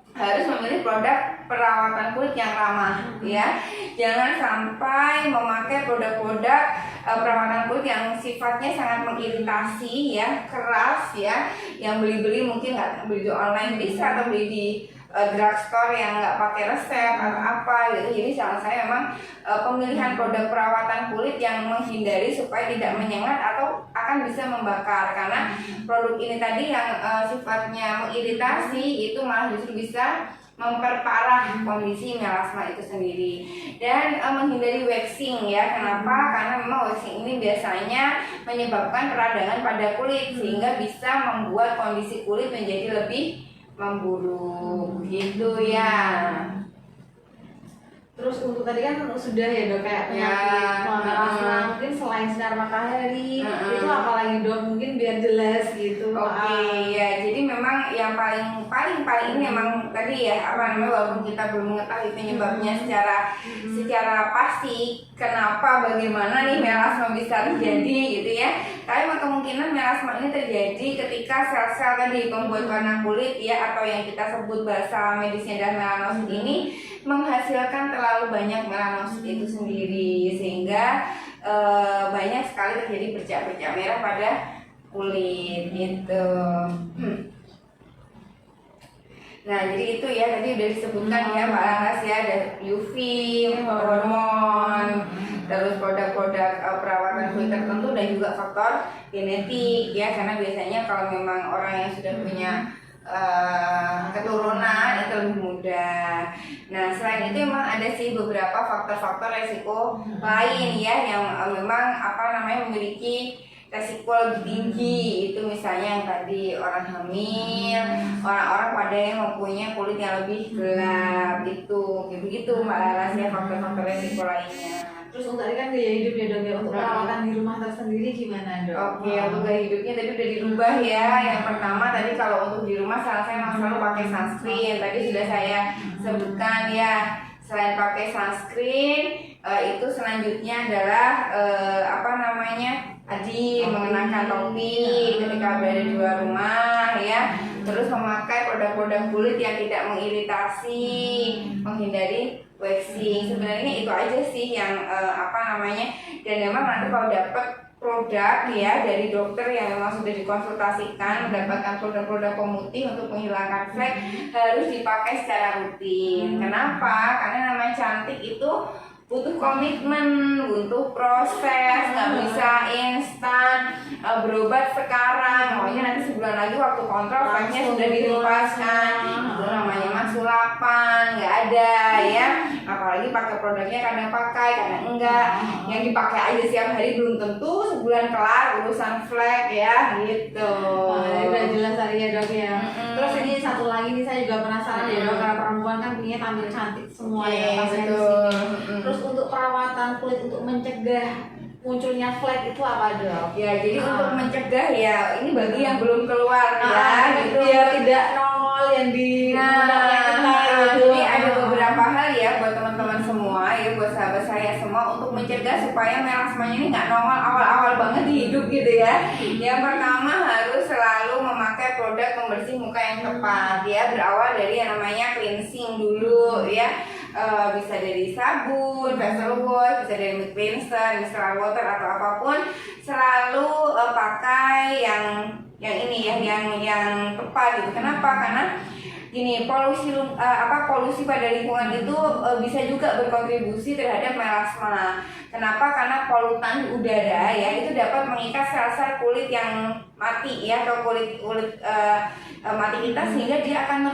harus memilih produk perawatan kulit yang ramah ya. Jangan sampai memakai produk-produk perawatan kulit yang sifatnya sangat mengiritasi ya, keras ya, yang beli-beli mungkin nggak beli di online bisa, atau beli di drugstore yang nggak pakai resep atau apa gitu. Jadi saran saya memang pemilihan produk perawatan kulit yang menghindari supaya tidak menyengat atau akan bisa membakar, karena produk ini tadi yang sifatnya mengiritasi itu malah justru bisa memperparah kondisi melasma itu sendiri. Dan menghindari waxing ya. Kenapa? Karena memang waxing ini biasanya menyebabkan peradangan pada kulit sehingga bisa membuat kondisi kulit menjadi lebih memburuk gitu ya. Terus untuk tadi kan sudah ya Dok, kayak penyakit melasma, mungkin selain sinar matahari itu apa lagi Dok, mungkin biar jelas gitu. Ya, jadi memang yang paling ini memang tadi ya walaupun kita belum mengetahui penyebabnya secara pasti kenapa bagaimana nih melasma bisa terjadi gitu ya. Tapi kemungkinan melasma ini terjadi ketika sel-sel tadi pembuat warna kulit ya, atau yang kita sebut bahasa medisnya adalah melanosit ini menghasilkan terlalu banyak melanosit itu sendiri, sehingga banyak sekali terjadi bercak-bercak merah pada kulit gitu. Nah, jadi itu ya tadi udah disebutkan ya Mbak Laras ya, ada UV, hormon, terus produk-produk perawatan kulit tertentu, dan juga faktor genetik ya, karena biasanya kalau memang orang yang sudah punya keturunan itu lebih mudah. Nah, selain itu memang ada sih beberapa faktor-faktor resiko lain ya yang memang memiliki resiko lebih tinggi. Itu misalnya yang tadi orang hamil, orang-orang pada yang mempunyai kulit yang lebih gelap gitu begitu Mbak Laras ya, faktor-faktor resiko lainnya. Terus untuk tadi kan gaya hidup ya Dok ya, untuk perawatan di rumah tersendiri gimana Dok? Oke, untuk gaya hidupnya tadi udah dirubah ya. Yang pertama tadi kalau untuk di rumah saya memang selalu pakai sunscreen. Tadi sudah saya sebutkan ya. Selain pakai sunscreen, itu selanjutnya adalah tadi mengenakan topi ketika berada di luar rumah ya. Terus memakai produk-produk kulit yang tidak mengiritasi, menghindari waxing. Sebenarnya itu aja sih yang dan memang nanti kalau dapat produk ya dari dokter yang memang sudah dikonsultasikan, mendapatkan produk-produk pemutih untuk menghilangkan flek, harus dipakai secara rutin. Kenapa? Karena namanya cantik itu butuh komitmen, butuh proses, nggak bisa instan berobat sekarang. Pokoknya nanti sebulan lagi waktu kontrol fleknya sudah dihempaskan. Itu namanya sulapan, nggak ada ya. Apalagi pakai produknya kadang pakai, kadang enggak. Yang dipakai aja setiap hari belum tentu sebulan kelar urusan flek ya gitu. Udah jelas tadi ya Dok ya. Terus ini satu lagi nih, saya juga penasaran ya Dok, karena perempuan kan pengen tampil cantik semua ya pasien di sini. Terus untuk perawatan kulit untuk mencegah munculnya flek itu apa Dok? Ya, jadi untuk mencegah ya ini bagi yang belum keluar ya gitu. Biar tidak nongol yang di Jadi ada beberapa hal ya buat teman-teman semua ya, buat sahabat saya semua, untuk mencegah supaya melasmanya ini nggak nongol awal-awal banget di hidup gitu ya. Yang pertama harus selalu memakai produk pembersih muka yang tepat ya, berawal dari yang namanya cleansing dulu ya. Bisa dari sabun, facial wash, bisa dari cleanser, micellar water atau apapun. Selalu pakai yang ini ya, yang tepat gitu. Kenapa? Karena gini, polusi pada lingkungan itu bisa juga berkontribusi terhadap melasma. Kenapa? Karena polutan udara ya itu dapat mengikat sel-sel kulit yang mati ya, atau kulit mati kita, sehingga dia akan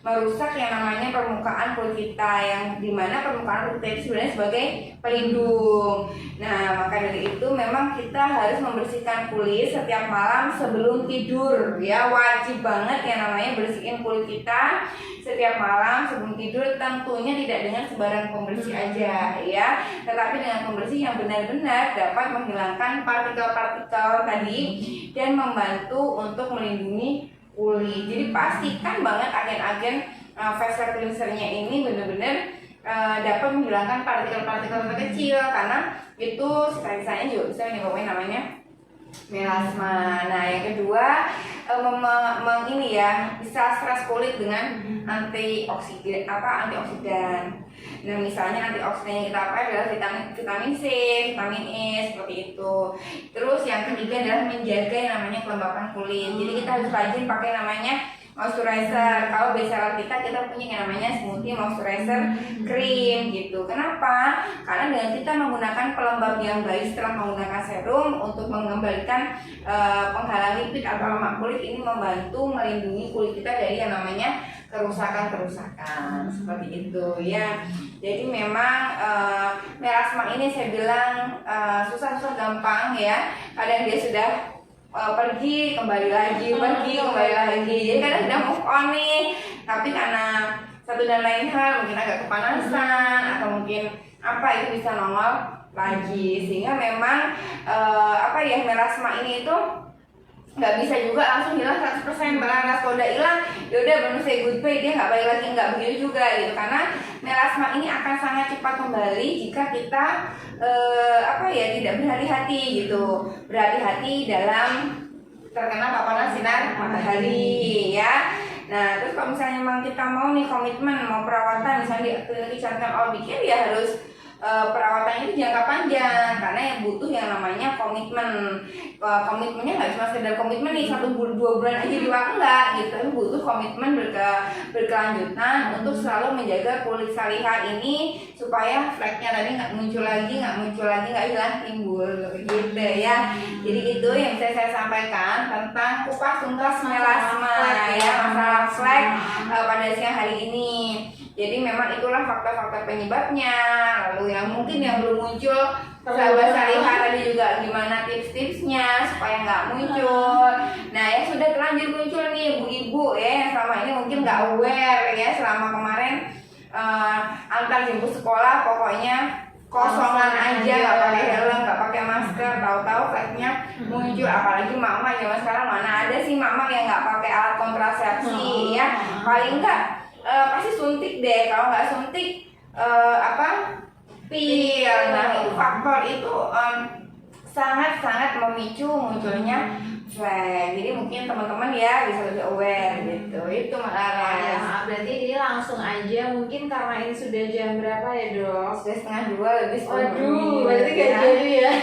merusak yang namanya permukaan kulit kita, yang dimana permukaan kulit kita itu sebenarnya sebagai pelindung. Nah, maka dari itu memang kita harus membersihkan kulit setiap malam sebelum tidur ya, wajib banget yang namanya bersihin kulit kita setiap malam sebelum tidur. Tentunya tidak dengan sembarang pembersih aja ya, tetapi dengan pembersih yang benar-benar dapat menghilangkan partikel-partikel tadi dan membantu untuk melindungi kulit. Jadi pastikan banget agen-agen facial cleanser-nya ini benar-benar dapat menghilangkan partikel-partikel terkecil, karena itu sisanya juga bisa menyebabkan namanya melasma. Nah, yang kedua ini ya, bisa stres kulit dengan antioksidan. Nah, misalnya antioksidan yang kita pakai adalah vitamin C, vitamin E, seperti itu. Terus yang ketiga adalah menjaga yang namanya kelembapan kulit. Jadi kita harus rajin pakai namanya moisturizer. Kalau biasa kita punya yang namanya smoothie moisturizer cream gitu. Kenapa? Karena dengan kita menggunakan pelembab yang baik setelah menggunakan serum untuk mengembalikan penghalang lipid atau lemak kulit, ini membantu melindungi kulit kita dari yang namanya kerusakan seperti itu ya. Jadi memang melasma ini saya bilang susah-susah gampang ya. Kadang dia sudah pergi kembali lagi, jadi kadang sudah move on nih, tapi karena satu dan lain hal mungkin agak kepanasan atau mungkin itu bisa nongol lagi, sehingga memang melasma ini itu nggak bisa juga langsung hilang 100%. Bahkan kalau udah hilang yaudah benar say goodbye, dia nggak balik lagi, nggak begitu juga gitu. Karena melasma ini akan sangat cepat kembali jika kita tidak berhati-hati gitu, berhati-hati dalam terkena paparan sinar matahari ya. Nah, terus kalau misalnya memang kita mau nih komitmen, mau perawatan, misalnya di klinik kecantikan all bikin, ya harus perawatannya itu jangka panjang, karena yang butuh yang namanya komitmen. Komitmennya nggak cuma sekedar komitmen nih 1-2 bulan aja juga enggak gitu, tapi butuh komitmen berkelanjutan untuk selalu menjaga kulit salihah ini supaya fleknya tadi nggak muncul lagi, nggak hilang, timbul gitu ya. Jadi itu yang bisa saya sampaikan tentang kupas tuntas melasma ya, masalah flek pada siang hari ini. Jadi memang itulah faktor-faktor penyebabnya. Lalu yang mungkin yang belum muncul, sahabat salihah tadi juga gimana tips-tipsnya supaya nggak muncul. Nah, yang sudah terlanjur muncul nih ibu-ibu ya, yang selama ini mungkin nggak aware ya, selama kemarin antar jemput sekolah pokoknya kosongan aja, nggak pakai helm, nggak pakai masker, tahu-tahu fleknya muncul. Apalagi mama zaman sekarang, mana ada sih mama yang nggak pakai alat kontrasepsi ya, paling nggak pasti suntik deh. Kalau nggak suntik pil. Nah, itu faktor itu sangat-sangat memicu munculnya flek. Jadi mungkin teman-teman ya bisa lebih aware gitu. Itu Mbak Laras. Ya, berarti jadi langsung aja, mungkin karena ini sudah jam berapa ya dok? Sudah 1:30 lebih 10 menit. Waduh, berarti gak jadi ya.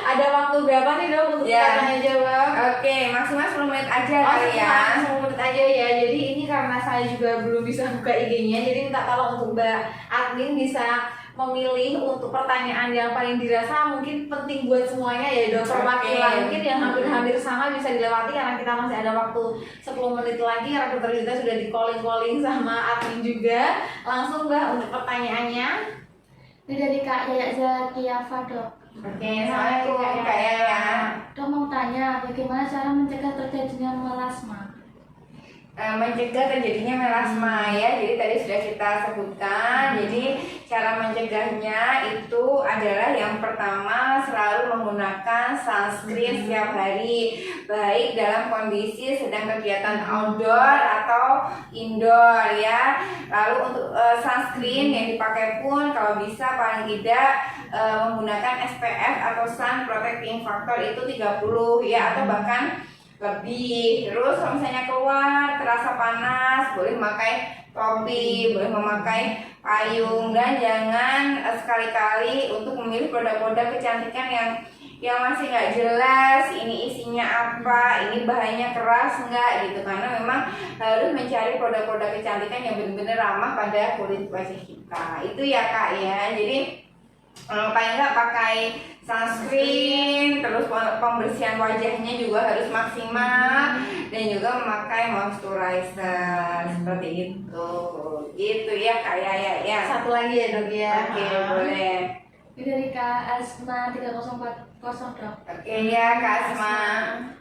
Ada waktu berapa nih dok untuk tanya jawab? Oke, maksimal 10 menit aja kali ya. 10 menit aja ya. Jadi ini karena saya juga belum bisa buka IG-nya, jadi minta tolong untuk Mbak admin bisa memilih untuk pertanyaan yang paling dirasa mungkin penting buat semuanya ya dok. Perwakilan mungkin yang hampir-hampir sama bisa dilewati karena kita masih ada waktu 10 menit lagi. Rekrut kita sudah di calling sama admin juga. Langsung Mbak untuk pertanyaannya. Ini dari Kak Yaya Zakiafa dok. Oke, assalamualaikum Kak Yaya. Dok mau tanya, bagaimana cara mencegah terjadinya melasma? Mencegah terjadinya melasma ya, jadi tadi sudah kita sebutkan. Jadi cara mencegahnya itu adalah yang pertama selalu menggunakan sunscreen setiap hari, baik dalam kondisi sedang kegiatan outdoor atau indoor ya. Lalu untuk sunscreen yang dipakai pun kalau bisa paling tidak menggunakan SPF atau sun protecting factor itu 30 ya, atau bahkan lebih. Terus kalau misalnya keluar terasa panas, boleh memakai topi, boleh memakai payung, dan jangan sekali-kali untuk memilih produk-produk kecantikan yang masih nggak jelas ini isinya apa, ini bahannya keras nggak gitu, karena memang harus mencari produk-produk kecantikan yang benar-benar ramah pada kulit wajah kita. Itu ya Kak ya. Jadi paling nggak pakai sunscreen, terus pembersihan wajahnya juga harus maksimal, dan juga memakai moisturizer seperti itu. Gitu ya Kak ya. Satu lagi ya dok ya. Oke, boleh. Ini dari Kak Asma 3040 dok. Oke ya Kak Asma.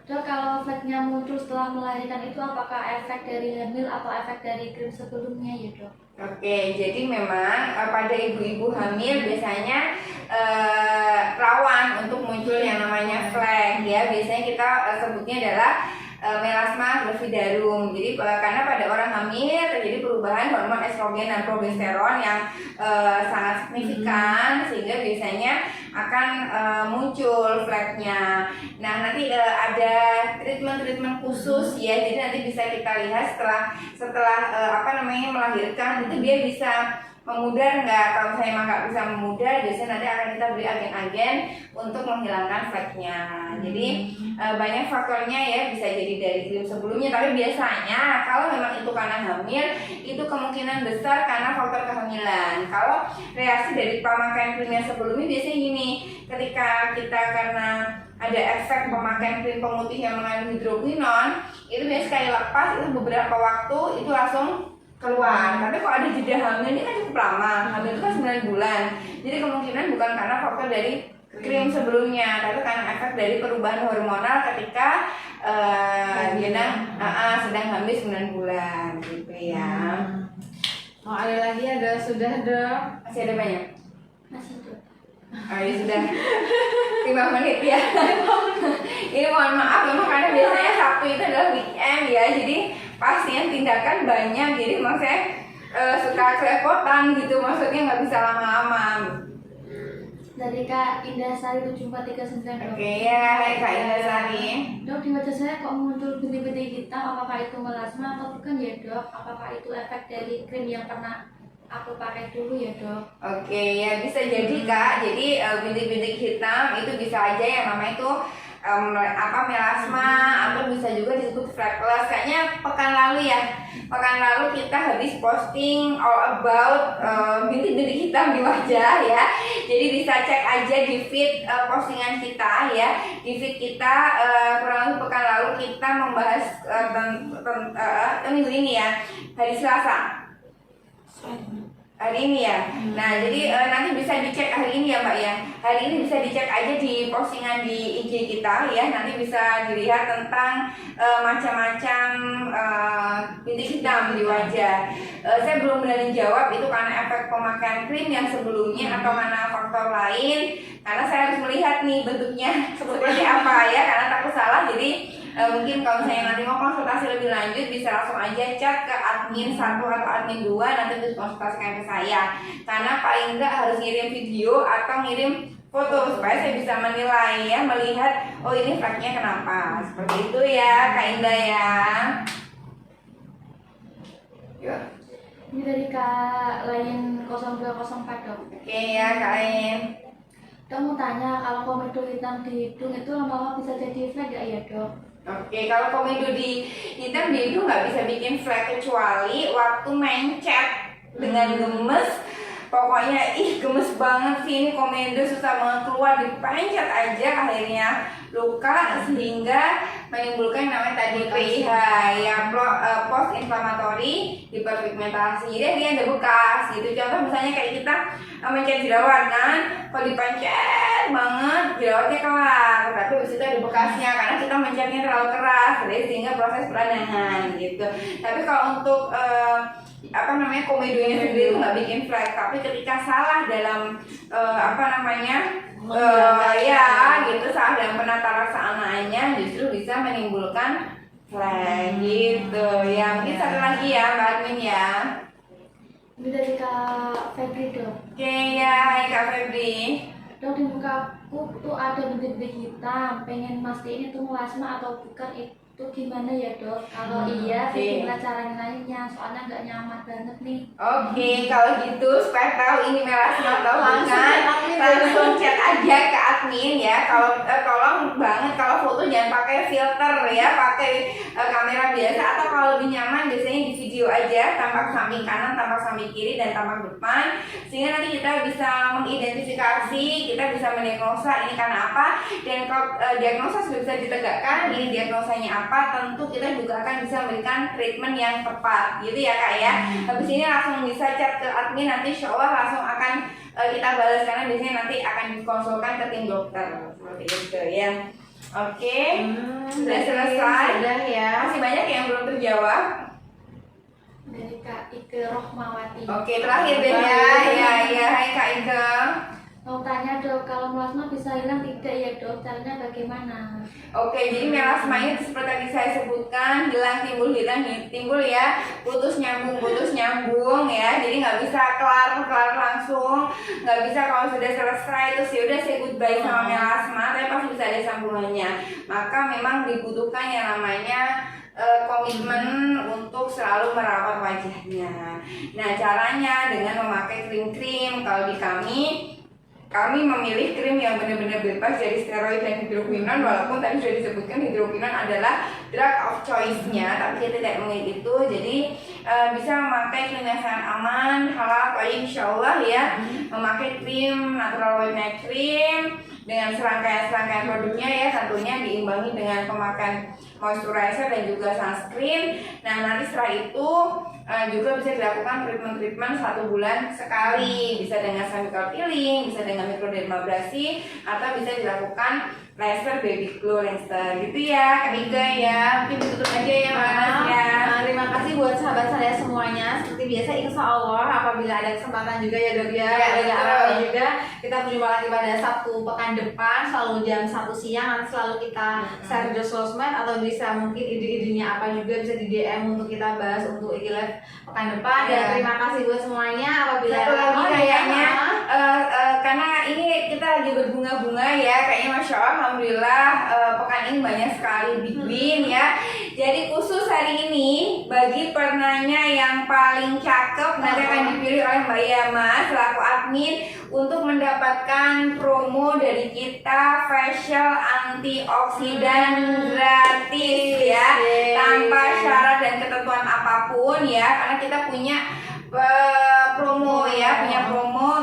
Dok, kalau fleknya muncul setelah melahirkan itu apakah efek dari hamil atau efek dari krim sebelumnya ya dok? Oke, jadi memang pada ibu-ibu hamil biasanya rawan untuk muncul yang namanya flek ya. Biasanya kita sebutnya adalah melasma gravidarum. Jadi karena pada orang hamil terjadi perubahan hormon estrogen dan progesteron yang sangat signifikan, sehingga biasanya akan muncul fleknya. Nah, nanti ada treatment khusus ya. Jadi nanti bisa kita lihat setelah melahirkan itu dia bisa memudar nggak. Kalau saya emang nggak bisa memudar, biasanya nanti akan kita beri agen-agen untuk menghilangkan fleknya. Jadi banyak faktornya ya, bisa jadi dari krim sebelumnya, tapi biasanya kalau memang itu karena hamil, itu kemungkinan besar karena faktor kehamilan. Kalau reaksi dari pemakaian krimnya sebelumnya biasanya gini, ketika kita karena ada efek pemakaian krim pemutih yang mengandung hidroquinon, itu biasanya sekali lepas itu beberapa waktu itu langsung keluar. Tapi kalau ada jeda hamil ini kan cukup lama, hamil itu kan 9 bulan. Jadi kemungkinan bukan karena faktor dari krim sebelumnya, tapi karena efek dari perubahan hormonal ketika sedang hamil 9 bulan gitu ya. Mau ada lagi, ada sudah dok? Masih ada banyak? Masih dok. Oh ya sudah 5 menit ya. Ini mohon maaf memang karena biasanya Sabtu itu adalah weekend ya, jadi pasien tindakan banyak, jadi emang saya suka kerepotan gitu, maksudnya nggak bisa lama-lama. Dari Kak Indah Sari 7439 dok. Oke ya, Kak Indah Sari. Dok, di wajah saya kok muncul bintik-bintik hitam, apakah itu melasma atau bukan ya dok? Apakah itu efek dari krim yang pernah aku pakai dulu ya dok? Oke ya, bisa jadi Kak. Jadi bintik-bintik hitam itu bisa aja yang namanya itu melasma, atau bisa juga disebut freckles. Kayaknya pekan lalu kita habis posting all about bintik-bintik hitam di wajah ya. Jadi bisa cek aja di feed postingan kita ya. Di feed kita kurang lebih pekan lalu kita membahas minggu ini ya, hari Selasa. Hari ini ya. Nah, jadi nanti bisa dicek hari ini ya Mbak ya. Hari ini bisa dicek aja di postingan di IG kita ya. Nanti bisa dilihat tentang macam-macam bintik hitam di wajah. Saya belum berani jawab itu karena efek pemakaian krim yang sebelumnya atau karena faktor lain. Karena saya harus melihat nih bentuknya seperti apa ya. Karena takut salah, jadi mungkin kalau misalnya nanti mau konsultasi lebih lanjut bisa langsung aja chat ke admin 1 atau admin 2, nanti terus konsultasikan ke saya. Karena paling enggak harus ngirim video atau ngirim foto supaya saya bisa menilai ya, melihat oh ini fleknya kenapa. Seperti itu ya Kak Indah ya. Yuk. Ini dari Kak Lain 0204 dok. Oke ya Kak Lain. Dok, mau tanya, kalau komedo hitam di hidung itu lama-lama bisa jadi flek gak ya dok? Oke, kalau komedo di hitam di hidung nggak bisa bikin flek kecuali waktu mencet dengan gemes. Pokoknya gemes banget sih ini komedo, susah banget keluar, dipencet aja akhirnya luka sehingga menimbulkan namanya tadi PIH ya, post inflammatory hiperpigmentasi. Jadi dia ada bekas gitu. Contoh misalnya kayak kita mencet jerawat kan, kalau dipencet banget jerawatnya kelar, tapi habis itu ada bekasnya karena kita mencetnya terlalu keras, jadi sehingga proses peradangan gitu. Tapi kalau untuk komedonya sendiri itu nggak bikin flek, tapi ketika salah dalam salah dalam penata laksanaannya justru bisa menimbulkan flek gitu ya. Mungkin satu lagi ya Mbak Admin ya. Ini dari Kak Febri dok. Oke ya, hai Kak Febri. Dok, di muka aku tuh ada bintik-bintik hitam, pengen mastiin itu melasma atau bukan, itu Itu gimana ya dok? Kalau iya, Oke. gimana cara lainnya? Soalnya nggak nyaman banget nih. Oke, kalau gitu supaya tahu ini melasma atau Langsung bukan, chat admin ya. langsung chat aja ke admin ya. Kalau tolong banget kalau foto jangan pakai filter ya, pakai kamera biasa, atau kalau lebih nyaman biasanya di video aja, tampak samping kanan, tampak samping kiri, dan tampak depan, sehingga nanti kita bisa mengidentifikasi, kita bisa mendiagnosa ini karena apa, dan kalau diagnosa sudah bisa ditegakkan, ini diagnosanya apa, tentu kita juga akan bisa memberikan treatment yang tepat, gitu ya kak ya. Habis ini langsung bisa chat ke admin, nanti insya Allah langsung akan kita balas karena biasanya nanti akan dikonsulkan ke tim dokter seperti itu ya. Oke, sudah selesai. Sudah ya. Masih banyak yang belum terjawab. Dari Kak Ike Rohmawati. Oke, terakhir deh ya. Hai Kak Ike. Mau tanya dok, kalau melasma bisa hilang tidak ya dok? Caranya bagaimana? Oke, jadi melasma ini seperti tadi saya sebutkan, hilang timbul ya, putus nyambung ya. Jadi nggak bisa kelar langsung, nggak bisa kalau sudah selesai terus ya udah say goodbye sama melasma, tapi pasti bisa ada sambungannya. Maka memang dibutuhkan yang namanya komitmen untuk selalu merawat wajahnya. Nah, caranya dengan memakai krim-krim. Kalau di kami memilih krim yang benar-benar bebas dari steroid dan hidroquinon, walaupun tadi sudah disebutkan hidroquinon adalah drug of choice-nya, tapi kita tidak memilih itu. Jadi bisa memakai krim yang sangat aman, halal, toyib insyaallah ya. Memakai krim natural white night cream dengan serangkaian produknya ya, tentunya diimbangi dengan pemakaian moisturizer dan juga sunscreen. Nah, nanti setelah itu juga bisa dilakukan treatment 1 bulan sekali, bisa dengan chemical peeling, bisa dengan mikrodermabrasi, atau bisa dilakukan laser baby glow laser gitu ya Kak Ika ya. Mungkin ditutup aja ya Mas ya. Terima kasih buat sahabat saya semuanya. Seperti biasa insya Allah apabila ada kesempatan juga ya dok ya, Ya, ada betul. arahannya juga, kita berjumpa lagi pada Sabtu pekan depan selalu jam 1 siang. Nanti selalu kita share di sosmed atau bisa mungkin ide-idenya apa juga bisa di DM untuk kita bahas untuk IG Live pekan depan. Dan Ya. terima kasih buat semuanya. Apabila Satu lagi kayaknya ya, karena ini kita lagi berbunga-bunga ya, kayaknya Masya Allah, Alhamdulillah pekan ini banyak sekali big win ya. Jadi khusus hari ini bagi pernanya yang paling cakep nanti akan dipilih oleh Mbak Yama selaku admin untuk mendapatkan promo dari kita facial antioksidan gratis ya, tanpa syarat dan ketentuan apapun ya, karena kita punya promo ya,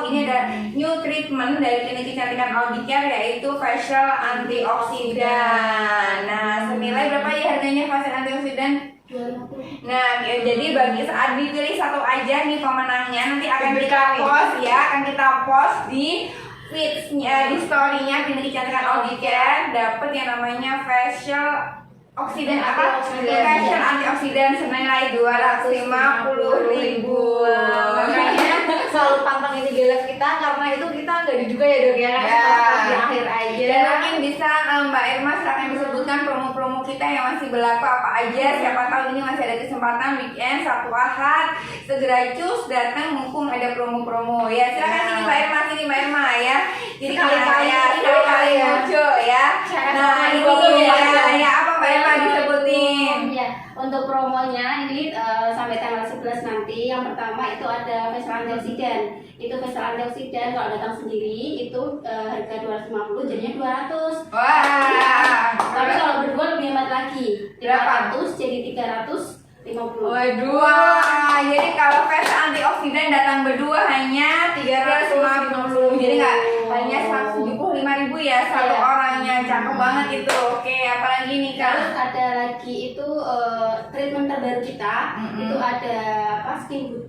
ini ada new treatment dari klinik kecantikan Audicare yaitu facial antioksidan. Nah, senilai berapa ya harganya facial antioksidan? 250. Nah, jadi bagi saat dipilih satu aja nih pemenangnya, nanti akan kita Diberikan. post ya, di feeds-nya, di story-nya klinik kecantikan Audicare, dapat yang namanya facial oksidan apa? Antioksidan. Facial antioksidan senilai 250.000. Makanya selalu pantang ini Live kita karena itu kita nggak diduga ya dok ya, Ya. di akhir aja. Dan mungkin bisa Mbak Irma silakan disebutkan promo-promo kita yang masih berlaku apa aja. Siapa tahu ini masih ada kesempatan weekend Sabtu Ahad, segera cus datang mumpung ada promo-promo ya. Silakan sini Mbak Irma ya. Jadi Sekali-kali, sekali ya. muncul ya. Nah, ini ya apa Mbak Irma disebutin? Ya, untuk promonya ini sampai tanggal 11 nanti. Yang pertama itu ada facial antioksidan. Itu facial antioksidan kalau datang sendiri itu harga 250 jadinya 200. Wah. Tapi kalau berdua lebih hemat lagi. Berapa? 500 jadi 350. Waduh. Wah, jadi kalau facial antioksidan datang berdua hanya 350. Jadi nggak hanya 175.000 ya satu Iya. orangnya. Cakep banget itu. Oke, apalagi nih Terus Kak? ada lagi itu treatment terbaru kita. Itu ada apa skin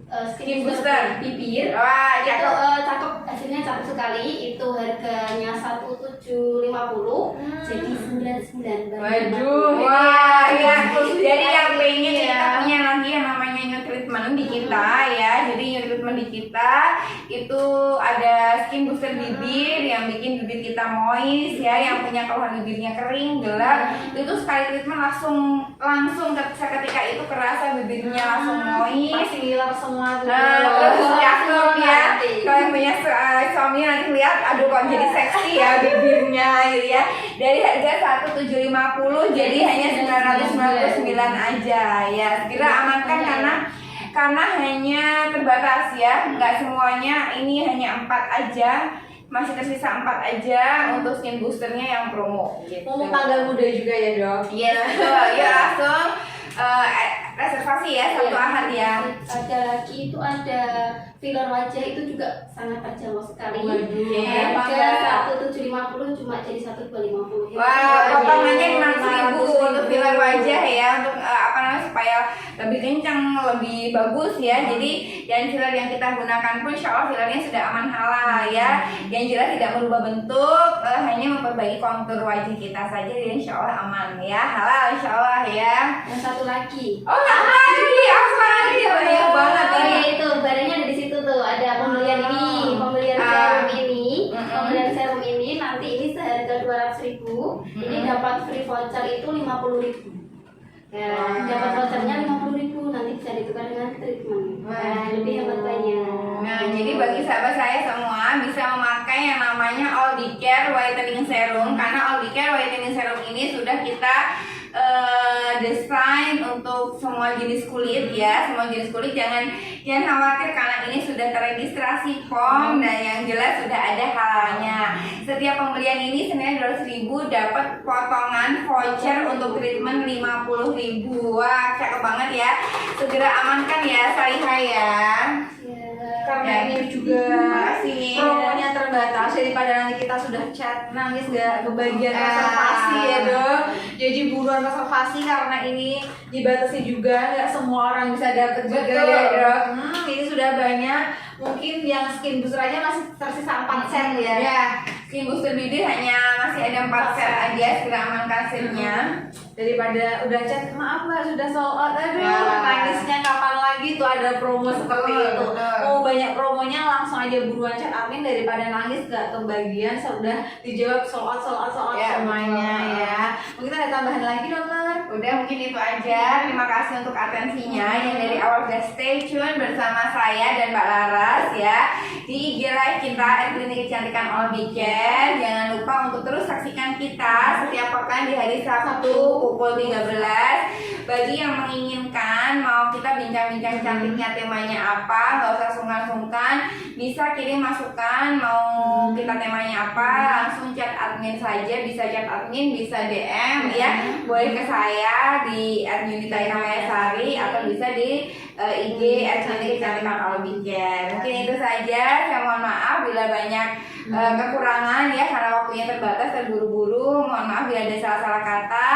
booster. bibir. Wah, Itu cakep. cakep, hasilnya cakep sekali. Itu harganya 1.750 jadi 99. Waduh, wah ya. Jadi yang pengen Iya. kita punya lagi yang namanya new treatment di kita ya. Jadi new treatment di kita itu ada skin booster bibir yang bikin bibir kita moist ya, yang punya keluhan bibirnya kering, gelap. Itu sekali treatment langsung seketika itu kerasa bibirnya langsung moist. Pasti ngiler semua tuh. Terus cakep ya. Nanti. Kalau yang punya suami Pokoknya nanti lihat, aduh kok jadi seksi ya bibirnya gitu ya. Dari harga 1.750 jadi hanya 999 aja ya. Segera amankan karena hanya terbatas ya, nggak semuanya, ini hanya 4 aja. Masih tersisa 4 aja untuk skin boosternya yang promo gitu. Mumpung tanggal muda juga ya dok. Yes, betul. Ya langsung reservasi ya Sabtu Ahad ya. Ada lagi itu ada filler wajah itu juga sangat terjangkau sekali. Waduh, Harga 1.750 cuma jadi 1.250. Wah, potongannya 500.000 untuk filler wajah ya, untuk apa namanya, supaya lebih kencang, lebih bagus ya. Jadi dan filler yang kita gunakan pun insya Allah fillernya sudah aman halal ya. Yang jelas tidak merubah bentuk, hanya memperbaiki kontur wajah kita saja, dan insya Allah aman ya, halal insya Allah ya. Yang satu lagi. Oh lagi, apa lagi? Banyak banget Oh ya. ya itu barangnya ada di situ tuh. Ada pembelian ini, pembelian serum ini, pembelian serum ini nanti ini seharga 200.000. Ini dapat free voucher itu 50.000. Ya, dapat vouchernya 50.000, nanti bisa ditukar dengan treatment. Nah, lebih hemat banyak. Nah, jadi bagi sahabat saya semua bisa memakai yang namanya All The Care Whitening Serum, karena All The Care Whitening Serum ini sudah kita desain untuk semua jenis kulit ya, semua jenis kulit. Jangan khawatir karena ini sudah terregistrasi POM dan yang jelas sudah ada halalnya. Setiap pembelian ini senilai 200.000 dapat potongan voucher untuk treatment 50.000. Wah, cakep banget ya. Segera amankan ya Salihah ya. Karena ini juga Makasih. promonya terbatas, daripada nanti kita sudah chat nangis gak kebagian reservasi ya dok. Jadi buruan reservasi karena ini dibatasi juga, nggak semua orang bisa dapet juga. Betul. Ya dok. Ini sudah banyak, mungkin yang skin booster aja masih tersisa 4 set ya. Ya, skin booster bibir hanya masih ada 4 set aja, segera amankan setnya. Daripada udah chat, maaf mbak sudah sold out, aduh Ya. nangisnya kapan lagi tuh ada promo seperti Betul, itu. betul. Mau banyak promonya langsung aja buruan chat admin, daripada nangis gak kebagian. Sudah dijawab sold out Ya, semuanya betul. ya. Mungkin ada tambahan lagi dokter? Udah, mungkin itu aja. Terima kasih untuk atensinya yang dari awal sudah stay tune bersama saya dan Mbak Laras ya di IG Live kita Klinik Kecantikan All The Care. Jangan lupa untuk terus saksikan kita setiap pekan di hari Sabtu pukul 13. Bagi yang menginginkan mau kita bincang-bincang cantiknya temanya apa, nggak usah sungkan-sungkan, bisa kirim masukan mau kita temanya apa, langsung chat admin saja, bisa chat admin, bisa DM ya, boleh ke saya di @yunita_ika_mayasari atau bisa di IG @klinik kecantikan All The Care. Mungkin itu saja, saya mohon maaf bila banyak kekurangan ya, karena waktunya terbatas, terburu-buru. Mohon maaf bila ada salah-salah kata.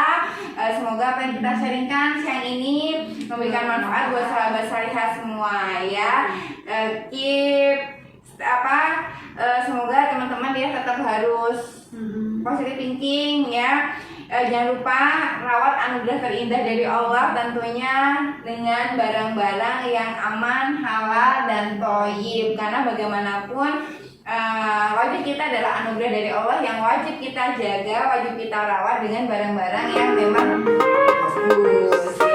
Semoga apa yang kita sharingkan siang ini memberikan manfaat buat sahabat Salihah semua ya. Semoga teman-teman ya tetap harus positive thinking ya. Jangan lupa rawat anugerah terindah dari Allah, tentunya dengan barang-barang yang aman, halal dan thayyib. Karena bagaimanapun wajib kita adalah anugerah dari Allah yang wajib kita jaga, wajib kita rawat dengan barang-barang yang memang bagus.